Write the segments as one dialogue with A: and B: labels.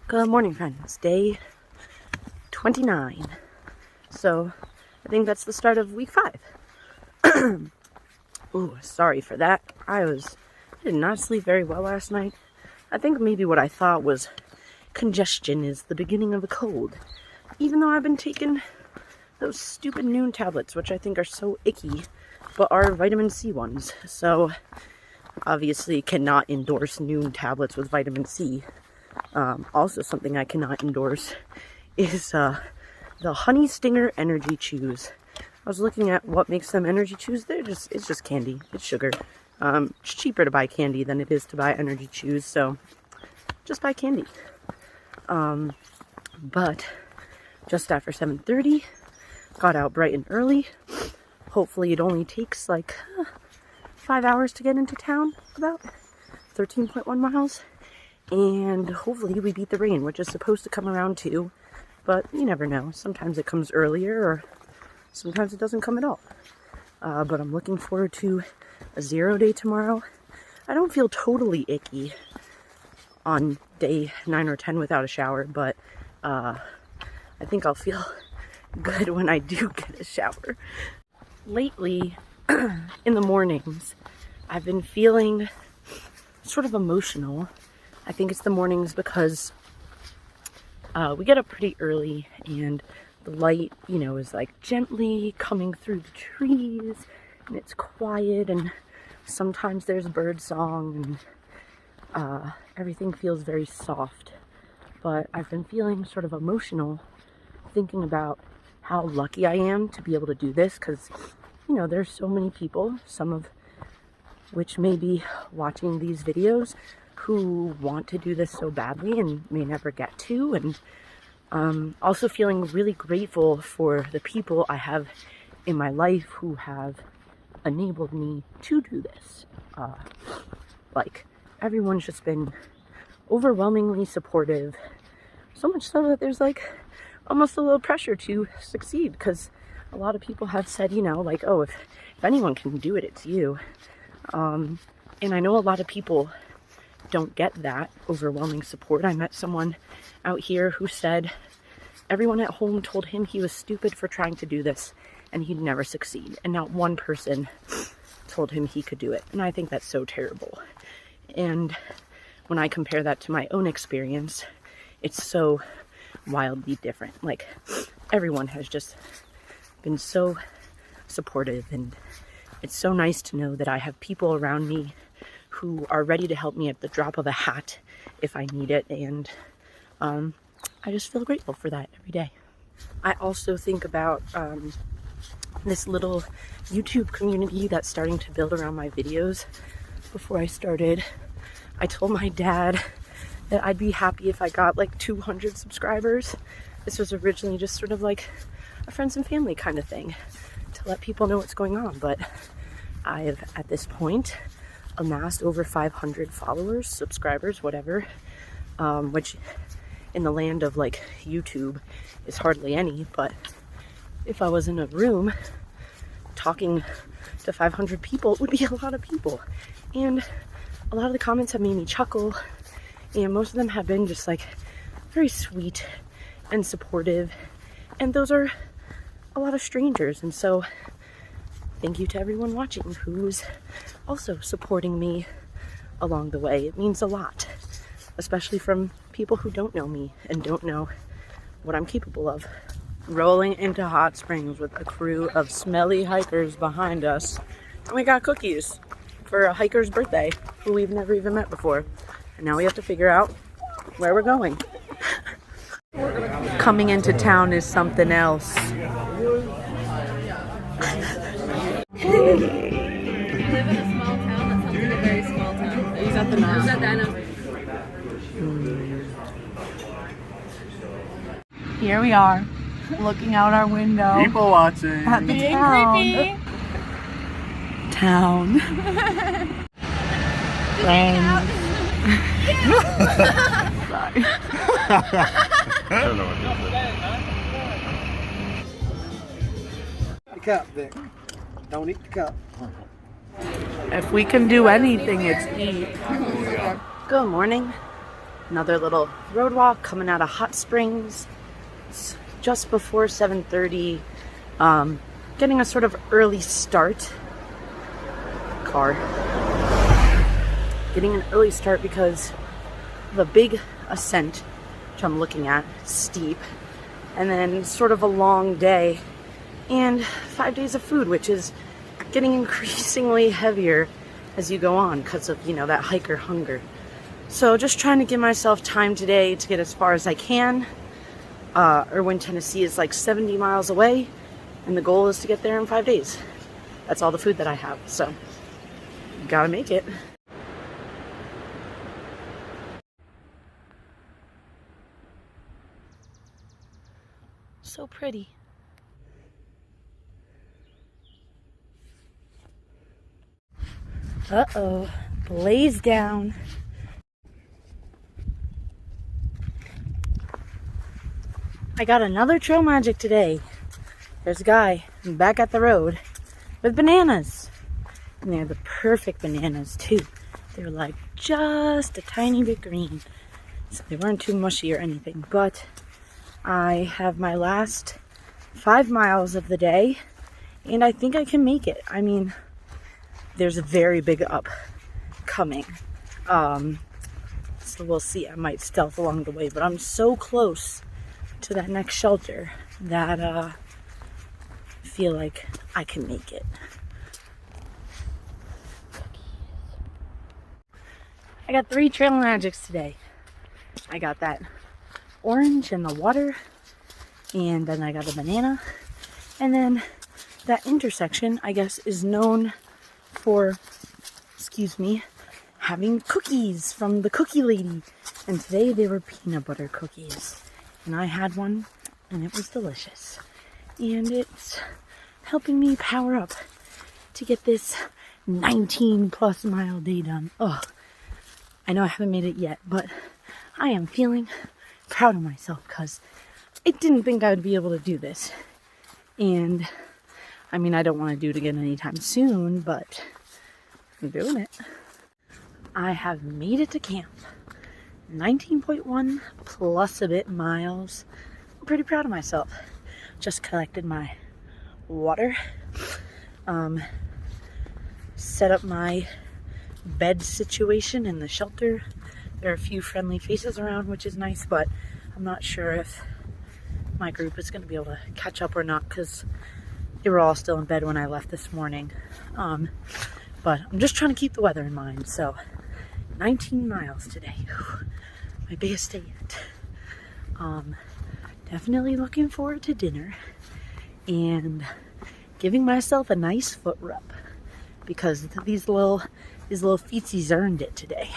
A: Good morning, friends. Day 29. So, I think that's the start of week 5. Ooh, sorry for that. I did not sleep very well last night. I think maybe what I thought was congestion is the beginning of a cold. Even though I've been taking those stupid noon tablets, which I think are so icky, but are vitamin C ones. So, obviously cannot endorse noon tablets with vitamin C. Also something I cannot endorse is the Honey Stinger Energy Chews. I was looking at what makes them energy chews. It's just candy. It's sugar. It's cheaper to buy candy than it is to buy energy chews, so just buy candy. But just after 7:30, got out bright and early. Hopefully it only takes like 5 hours to get into town, about 13.1 miles. And hopefully we beat the rain, which is supposed to come around 2, but you never know. Sometimes it comes earlier, or sometimes it doesn't come at all. But I'm looking forward to a 0 day tomorrow. I don't feel totally icky on day 9 or 10 without a shower, but I think I'll feel good when I do get a shower. Lately, in the mornings, I've been feeling sort of emotional. I think it's the mornings because we get up pretty early and the light, is like gently coming through the trees and it's quiet and sometimes there's bird song and everything feels very soft. But I've been feeling sort of emotional thinking about how lucky I am to be able to do this because, there's so many people, some of which may be watching these videos, who want to do this so badly and may never get to, and also feeling really grateful for the people I have in my life who have enabled me to do this. Everyone's just been overwhelmingly supportive, so much so that there's almost a little pressure to succeed, because a lot of people have said, oh, if anyone can do it, it's you. And I know a lot of people don't get that overwhelming support. I met someone out here who said everyone at home told him he was stupid for trying to do this and he'd never succeed. And not one person told him he could do it. And I think that's so terrible. And when I compare that to my own experience, it's so wildly different. Everyone has just been so supportive, and it's so nice to know that I have people around me who are ready to help me at the drop of a hat if I need it, and I just feel grateful for that every day. I also think about this little YouTube community that's starting to build around my videos. Before I started, I told my dad that I'd be happy if I got 200 subscribers. This was originally just sort of a friends and family kind of thing to let people know what's going on, but I have at this point amassed over 500 followers, subscribers, whatever, which in the land of YouTube is hardly any. But if I was in a room talking to 500 people, it would be a lot of people. And a lot of the comments have made me chuckle, and most of them have been just very sweet and supportive, and those are a lot of strangers. And so thank you to everyone watching who's also supporting me along the way. It means a lot, especially from people who don't know me and don't know what I'm capable of. Rolling into Hot Springs with a crew of smelly hikers behind us. And we got cookies for a hiker's birthday who we've never even met before. And now we have to figure out where we're going. Coming into town is something else.
B: We live in a small town that sounds like a very small town.
A: Is that the nose?
B: Is that the nose?
A: Here we are, looking out our window.
C: People watching.
A: At the
B: Being
A: town.
B: creepy.
A: Town. Friends. Sorry.
C: I don't know what
D: The cup, Vic. Don't eat the cup.
A: If we can do anything, it's eat. Good morning. Another little road walk coming out of Hot Springs. It's just before 7:30. Getting a sort of early start. Getting an early start because of a big ascent, which I'm looking at, steep, and then sort of a long day, and 5 days of food, which is getting increasingly heavier as you go on because of, that hiker hunger. So just trying to give myself time today to get as far as I can. Erwin, Tennessee is like 70 miles away, and the goal is to get there in 5 days. That's all the food that I have, so gotta make it. So pretty. Uh-oh, blaze down. I got another trail magic today. There's a guy back at the road with bananas. And they're the perfect bananas too. They're like just a tiny bit green. So they weren't too mushy or anything, but I have my last 5 miles of the day and I think I can make it. I mean, there's a very big up coming. So we'll see. I might stealth along the way, but I'm so close to that next shelter that I feel like I can make it. I got 3 trail magics today. I got that orange in the water, and then I got a banana, and then that intersection, I guess, is known for, having cookies from the cookie lady, and today they were peanut butter cookies, and I had one, and it was delicious, and it's helping me power up to get this 19 plus mile day done. Oh, I know I haven't made it yet, but I am feeling proud of myself because I didn't think I would be able to do this. And I mean, I don't want to do it again anytime soon, but I'm doing it. I have made it to camp. 19.1 plus a bit miles. I'm pretty proud of myself. Just collected my water. Set up my bed situation in the shelter. There are a few friendly faces around, which is nice, but I'm not sure if my group is going to be able to catch up or not because they were all still in bed when I left this morning. But I'm just trying to keep the weather in mind. So 19 miles today. My biggest day yet. Definitely looking forward to dinner and giving myself a nice foot rub because these little feetsies earned it today.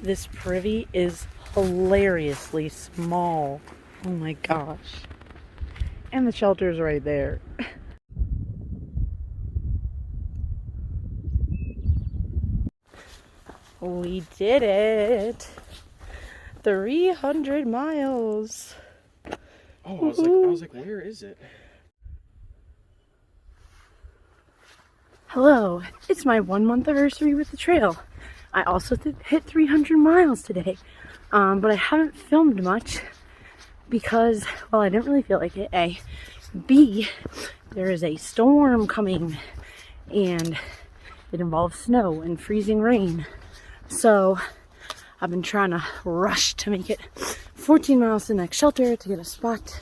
A: This privy is hilariously small. Oh my gosh. And the shelter's right there. We did it. 300 miles.
C: Oh, I was like, where is it?
A: Hello, it's my 1 month anniversary with the trail. I also hit 300 miles today, but I haven't filmed much because, well, I didn't really feel like it, A. B, there is a storm coming and it involves snow and freezing rain. So I've been trying to rush to make it 14 miles to the next shelter to get a spot.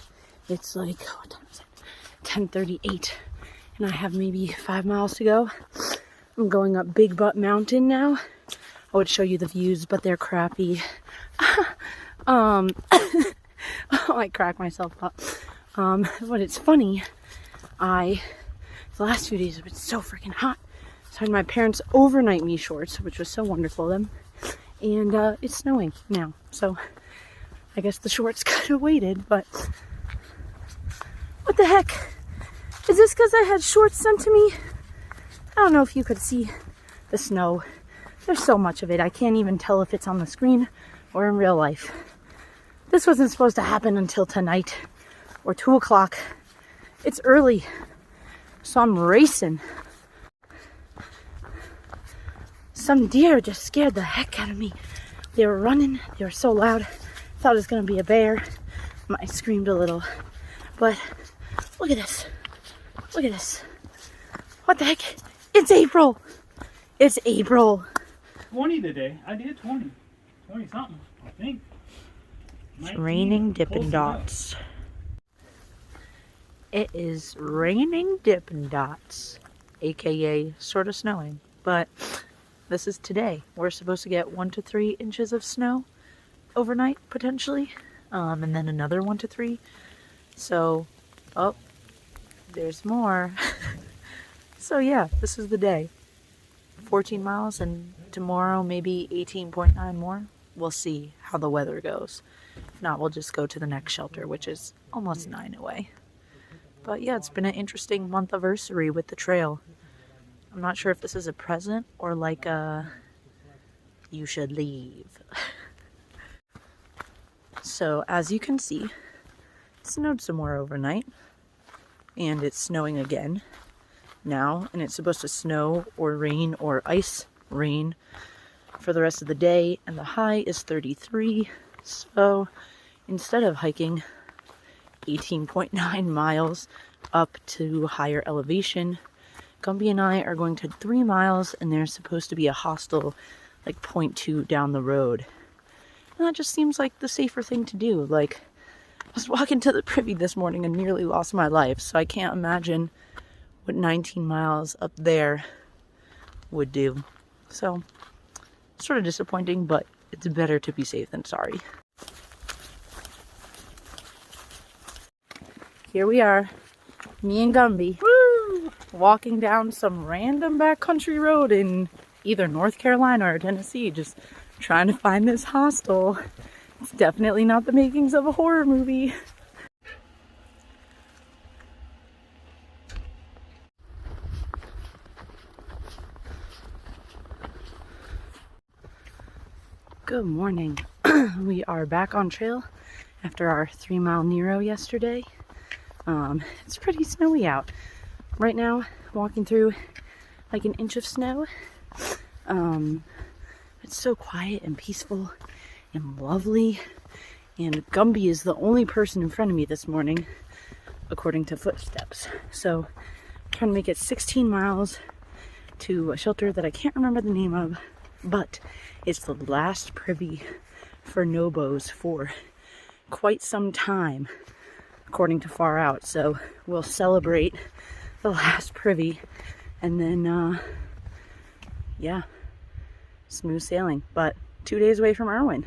A: It's like, what time is it? 10:38. And I have maybe 5 miles to go. I'm going up Big Butt Mountain now. I would show you the views, but they're crappy. I crack myself up. But it's funny. The last few days have been so freaking hot. So I had my parents overnight me shorts, which was so wonderful of them. And it's snowing now. So I guess the shorts could have waited, but what the heck? Is this because I had shorts sent to me? I don't know if you could see the snow. There's so much of it. I can't even tell if it's on the screen or in real life. This wasn't supposed to happen until tonight or 2 o'clock. It's early, so I'm racing. some deer just scared the heck out of me. They were running, they were so loud. Thought it was gonna be a bear. I screamed a little, but look at this. Look at this. What the heck? It's April. It's April.
E: 20 today. I did 20. 20 something, I think.
A: It's raining Dippin' Dots. It is raining Dippin' Dots, aka sort of snowing, but this is today. We're supposed to get 1 to 3 inches of snow overnight potentially, and then another 1 to 3. So, oh, there's more. So yeah, this is the day. 14 miles, and tomorrow maybe 18.9 more. We'll see how the weather goes. If not, we'll just go to the next shelter, which is almost 9 away. But yeah, it's been an interesting month anniversary with the trail. I'm not sure if this is a present or like a you should leave. So as you can see, it snowed some more overnight, and it's snowing again now, and it's supposed to snow or rain or ice rain for the rest of the day, and the high is 33. So instead of hiking 18.9 miles up to higher elevation, Gumby and I are going to 3 miles, and there's supposed to be a hostel like 0.2 down the road. And that just seems like the safer thing to do. Like, I was walking to the privy this morning and nearly lost my life, so I can't imagine what 19 miles up there would do. So, sort of disappointing, but it's better to be safe than sorry. Here we are, me and Gumby, woo, walking down some random backcountry road in either North Carolina or Tennessee, just trying to find this hostel. It's definitely not the makings of a horror movie. Good morning. We are back on trail after our 3-mile Nero yesterday. It's pretty snowy out. Right now, walking through like an inch of snow. It's so quiet and peaceful and lovely. And Gumby is the only person in front of me this morning, according to footsteps. So, I'm trying to make it 16 miles to a shelter that I can't remember the name of, but it's the last privy for Nobos for quite some time, according to Far Out. So we'll celebrate the last privy, and then yeah, smooth sailing. But 2 days away from Erwin.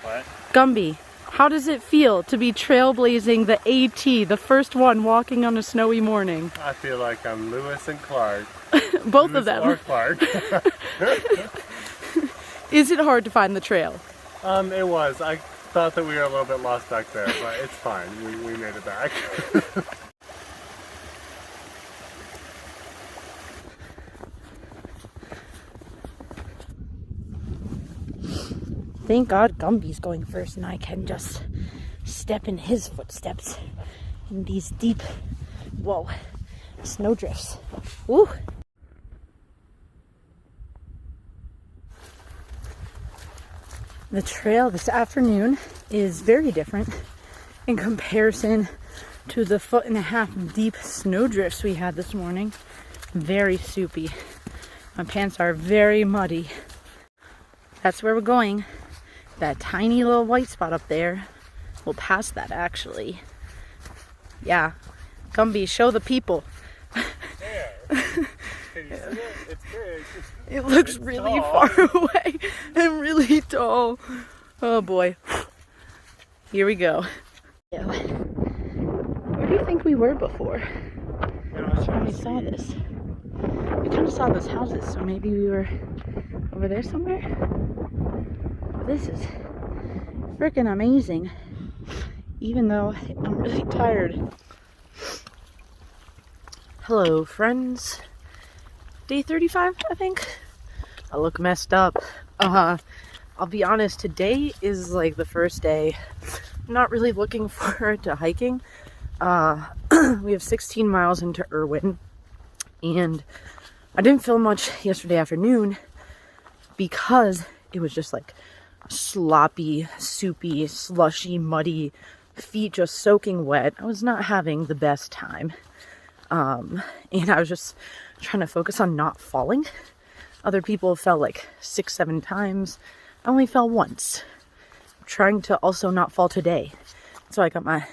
E: What?
A: Gumby, how does it feel to be trailblazing the AT, the first one walking on a snowy morning?
F: I feel like I'm Lewis and Clark.
A: Both
F: Lewis
A: of them.
F: or Clark.
A: Is it hard to find the trail?
F: It was. I thought that we were a little bit lost back there, but it's fine. We made it back.
A: Thank God Gumby's going first and I can just step in his footsteps in these deep, whoa, snowdrifts. Woo! The trail this afternoon is very different in comparison to the 1.5 foot deep snowdrifts we had this morning. Very soupy. My pants are very muddy. That's where we're going. That tiny little white spot up there. We'll pass that actually. Yeah. Gumby, show the people.
F: There. Can you see it? It's big.
A: It looks really
F: tall.
A: far away and really tall. Oh boy. Here we go. Where do you think we were before when we saw this? We kind of saw those houses, so maybe we were over there somewhere? This is freaking amazing, even though I'm really tired. Hello, friends. Day 35, I think. I look messed up. I'll be honest, today is like the first day. I'm not really looking forward to hiking. We have 16 miles into Erwin, and I didn't film much yesterday afternoon because it was just like sloppy, soupy, slushy, muddy, feet just soaking wet. I was not having the best time. And I was just trying to focus on not falling. Other people fell like 6-7 times. I only fell once. I'm trying to also not fall today. So I got my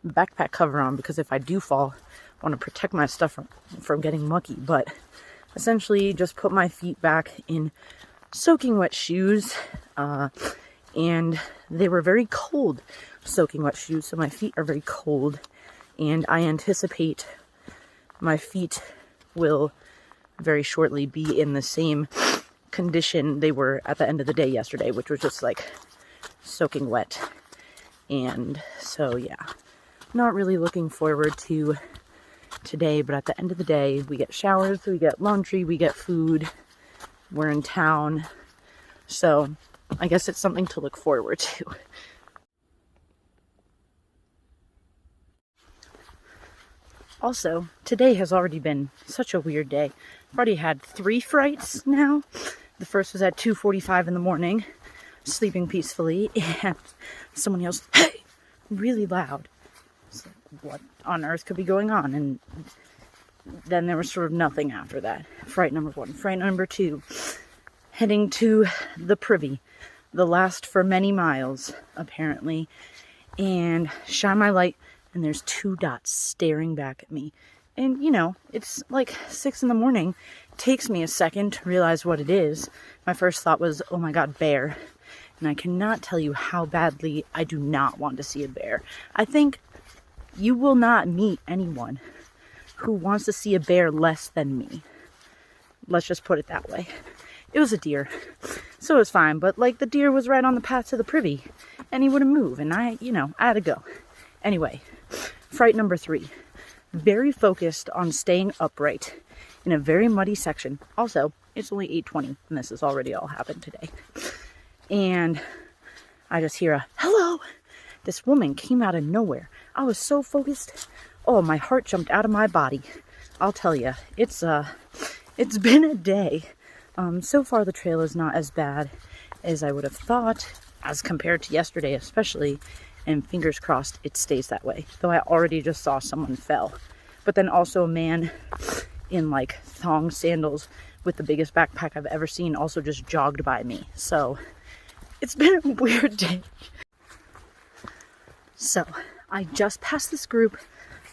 A: backpack cover on because if I do fall, I want to protect my stuff from getting mucky. But essentially just put my feet back in soaking wet shoes. And they were very cold soaking wet shoes. So my feet are very cold. And I anticipate my feet will very shortly be in the same condition they were at the end of the day yesterday, which was just like soaking wet. And so yeah, not really looking forward to today, but at the end of the day, we get showers, we get laundry, we get food, we're in town, so I guess it's something to look forward to. Also, today has already been such a weird day. I've already had 3 frights now. The first was at 2:45 in the morning, sleeping peacefully, and someone yells, "Hey!" really loud. So what on earth could be going on? And then there was sort of nothing after that. Fright number 1. Fright number 2, heading to the Privy, the last for many miles, apparently, and shine my light, and there's 2 dots staring back at me. And, you know, it's like 6 in the morning. It takes me a second to realize what it is. My first thought was, oh my god, bear. And I cannot tell you how badly I do not want to see a bear. I think you will not meet anyone who wants to see a bear less than me. Let's just put it that way. It was a deer, so it was fine. But, like, the deer was right on the path to the Privy, and he wouldn't move. And I had to go. Anyway, fright number 3. Very focused on staying upright in a very muddy section. Also, it's only 8:20, and this has already all happened today. And I just hear a, "Hello!" This woman came out of nowhere. I was so focused. Oh, my heart jumped out of my body. I'll tell you, it's been a day. So far the trail is not as bad as I would have thought, as compared to yesterday especially. And fingers crossed it stays that way. Though I already just saw someone fell. But then also a man in like thong sandals with the biggest backpack I've ever seen also just jogged by me. So it's been a weird day. So I just passed this group,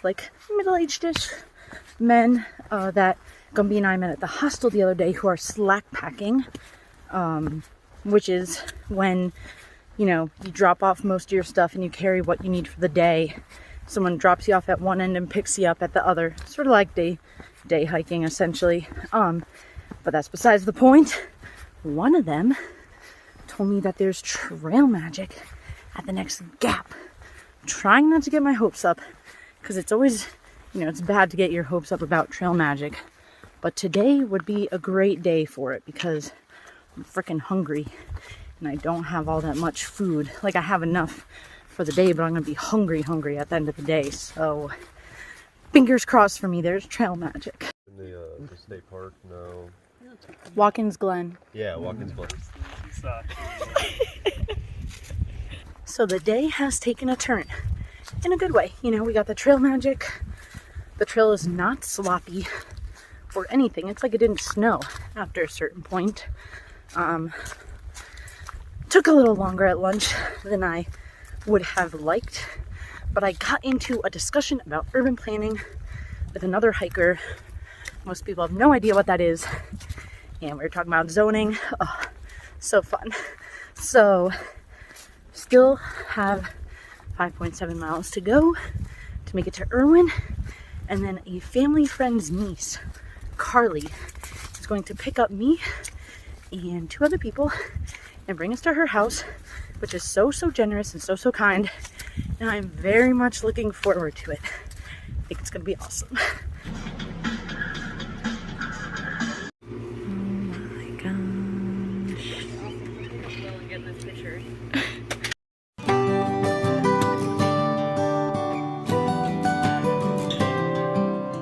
A: like middle-aged-ish men that Gumby and I met at the hostel the other day, who are slack packing, which is when, you know, you drop off most of your stuff and you carry what you need for the day. Someone drops you off at one end and picks you up at the other. Sort of like day hiking, essentially. But that's besides the point. One of them told me that there's trail magic at the next gap. I'm trying not to get my hopes up, because it's always, you know, it's bad to get your hopes up about trail magic. But today would be a great day for it, because I'm freaking hungry. And I don't have all that much food. Like, I have enough for the day, but I'm going to be hungry at the end of the day. So, fingers crossed for me, there's trail magic.
G: In the state park, no.
A: Watkins Glen.
G: Yeah, Watkins Glen.
A: So the day has taken a turn. In a good way. You know, we got the trail magic. The trail is not sloppy or anything. It's like it didn't snow after a certain point. Took a little longer at lunch than I would have liked, but I got into a discussion about urban planning with another hiker. Most people have no idea what that is, and we were talking about zoning. Oh, so fun. So, still have 5.7 miles to go to make it to Erwin, and then a family friend's niece, Carly, is going to pick up me and 2 other people and bring us to her house, which is so generous and so kind, and I'm very much looking forward to it. I think it's gonna be awesome.